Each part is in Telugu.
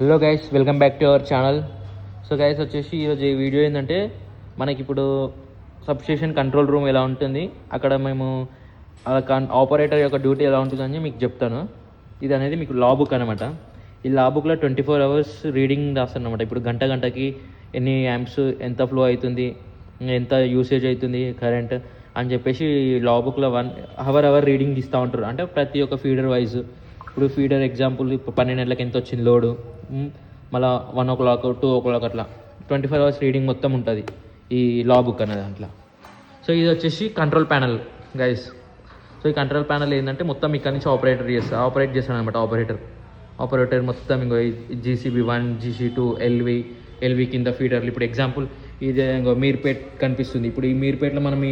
Hello guys, welcome back to our channel. So guys వచ్చేసి ఈరోజు ఈ వీడియో ఏంటంటే మనకి ఇప్పుడు సబ్స్టేషన్ కంట్రోల్ రూమ్ ఎలా ఉంటుంది, అక్కడ మేము ఆపరేటర్ యొక్క డ్యూటీ ఎలా ఉంటుందని మీకు చెప్తాను. ఇది అనేది మీకు లా బుక్ అనమాట. ఈ లా బుక్లో 24 hours రీడింగ్ రాస్తాను అనమాట. ఇప్పుడు గంటకి ఎన్ని యాంప్స్ ఎంత ఫ్లో అవుతుంది, ఎంత యూసేజ్ అవుతుంది కరెంట్ అని చెప్పేసి లా బుక్లో 1 hour రీడింగ్ ఇస్తూ ఉంటారు. అంటే ప్రతి ఒక్క ఫీడర్ వైజ్. ఇప్పుడు ఫీడర్ ఎగ్జాంపుల్ ఇప్పుడు 12 గంటలకు ఎంత వచ్చింది లోడు, మళ్ళీ 1 o'clock 2 o'clock అట్లా 24 hours రీడింగ్ మొత్తం ఉంటుంది ఈ లా బుక్ అనే దాంట్లో. సో ఇది వచ్చేసి కంట్రోల్ ప్యానల్ గైస్. సో ఈ కంట్రోల్ ప్యానల్ ఏంటంటే మొత్తం ఇక్కడ నుంచి ఆపరేట్ చేస్తాడు అనమాట. ఆపరేటర్ మొత్తం ఇంకో GCB1 GC2 ఎల్వి కింద ఫీడర్లు. ఇప్పుడు ఎగ్జాంపుల్ ఇది ఇంకో మీర్పేట్ కనిపిస్తుంది. ఇప్పుడు ఈ మీర్పేట్లో మనం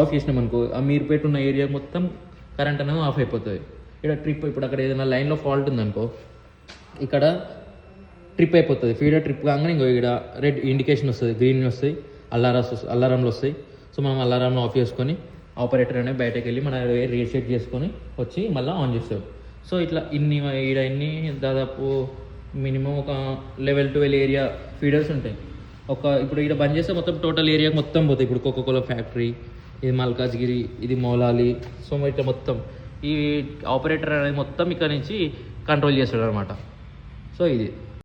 ఆఫ్ చేసినాం అనుకో, ఆ మీర్పేట్ ఉన్న ఏరియా మొత్తం కరెంట్ అనేది ఆఫ్ అయిపోతుంది. ఇక్కడ ట్రిప్, ఇప్పుడు అక్కడ ఏదైనా లైన్లో ఫాల్ట్ ఉందనుకో, ఇక్కడ ట్రిప్ అయిపోతుంది. ఫీడర్ ట్రిప్ కాగానే ఇంకో ఇక్కడ రెడ్ ఇండికేషన్ వస్తుంది, గ్రీన్ వస్తాయి, అలారంలు వస్తాయి. సో మనం అలారంలో ఆఫ్ చేసుకొని ఆపరేటర్ అనేది బయటకు వెళ్ళి మన రీసెట్ చేసుకొని వచ్చి మళ్ళీ ఆన్ చేస్తాడు. సో ఇట్లా ఇన్ని దాదాపు మినిమం ఒక 11-12 ఏరియా ఫీడర్స్ ఉంటాయి. ఇప్పుడు ఇక్కడ బంద్ చేస్తే మొత్తం టోటల్ ఏరియా మొత్తం పోతాయి. ఇప్పుడు కోకోకోలా ఫ్యాక్టరీ, ఇది మల్కాజ్గిరి, ఇది మౌలాలి. సో ఇట్లా మొత్తం ఈ ఆపరేటర్ అనేది మొత్తం ఇక్కడ నుంచి కంట్రోల్ చేస్తాడు అనమాట. సో ఇది